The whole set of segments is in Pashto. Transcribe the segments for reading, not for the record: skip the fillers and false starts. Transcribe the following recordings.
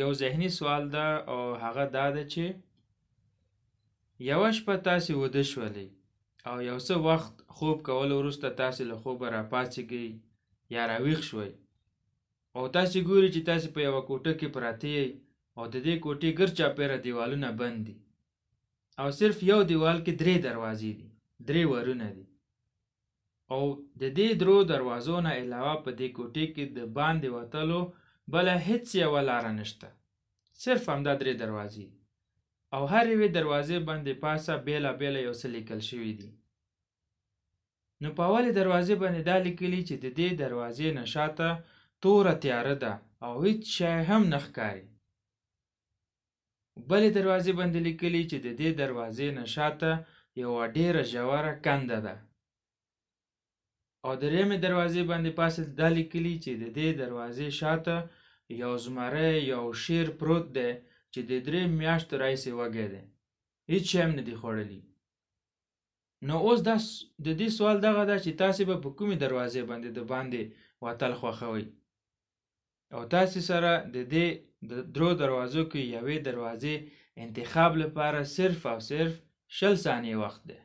یو ذهني سوال ده او هغه دا ده چې یوه شپه تاسې وده شولئ او یو څه وخت خوب کولو وروسته تاسې له خوبه راپاڅېږئ یا راویښ شوئ او تاسې ګورئ چې تاسې په یوه کوټه کې پراته یئ او د دې کوټې ګرد چاپېره دیوالونه بند دي او صرف یو دیوال کې 3 دروازې دي، 3 ورونه دي او د دې 3 دروازو نه علاوه په دې کوټې کې د باندې وتلو بله هیڅ یوه لاره نشته، صرف همدا 3 دروازې دي او هر یوې دروازې باندې پاسه بیله بیله یو څه لیکل شوي دي. نو په اولې دروازې باندې دا لیکلي چې د دې دروازې نه شاته توره تیاره ده او هیڅ شی هم نه ښکاري. بلې دروازې باندې لیکلي چې د دې دروازې نه شاته یوه ډېره ژوره کنده ده او درېیمې دروازې باندې پاسه دا لیکلي چې د دې دروازې شاته یو زمری یو شیر پروت دی چې د 3 میاشتو راهیسې وږی دی، هیڅ شی هم نه دي خوړلي. نو اوس د دې سوال دغه ده چې تاسې به په کومې دروازې باندې د باندې وتل خوښوئ او تاسې سره د دې د 3 دروازو کې یوې دروازې انتخاب لپاره صرف او صرف 20 ثانیې وخت دی.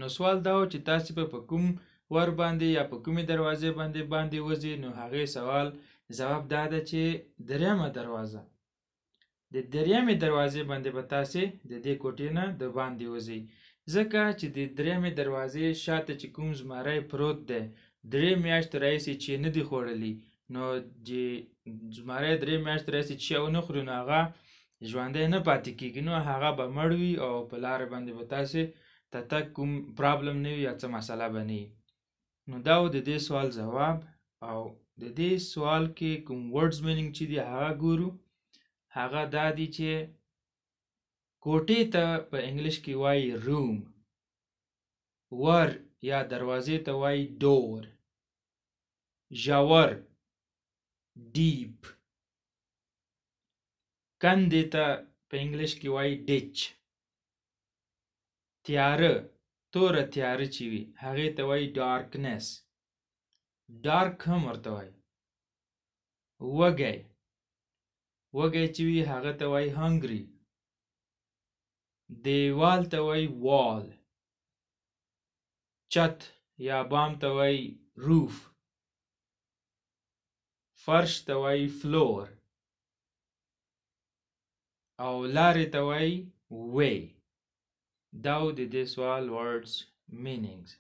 نو سوال دا و چې تاسې په کوم ور باندې یا په کومې دروازې باندې وځئ. نو هغې سوال ځواب دا ده چې درېیمه دروازه، د درېیمې دروازې باندې به تاسې د دې کوټې نه د باندې وځئ، ځکه چې د درېیمې دروازې شاته چې کوم زمری پروت دی 3 میاشتې راهیسې چې نه دي خوړلي، نو زمری 3 میاشتې راهیسې چې ونه خوري نو هغه ژوندی نه پاتې کېږي، نو هغه به مړ وي او په لاره باندې به تاسې تک کوم پرابلم نه وي یا څه مسله به نه وي. نو دا و د دې سوال ځواب او د دې سوال کې کوم ورډز مینینګ چې دي هغه ګورو. هغه دا دي چې کوټې ته په انګلیش کې وایي روم، ور یا دروازې ته وایي ډور، ژور ډیپ، کندې ته په انګلیش کې وایي ډیچ، تیاره توره تیاره چې وي هغې ته وایي ډارکنس، ډارک هم ورته وایي. وږی چې وي هغه ته وایي هنګري، دیوال ته وایي وال، چت یا بام ته وایي روف، فرش ته وایي فلور او لارې ته وایي وی. دا و د دې سوال ورډز مینینګز.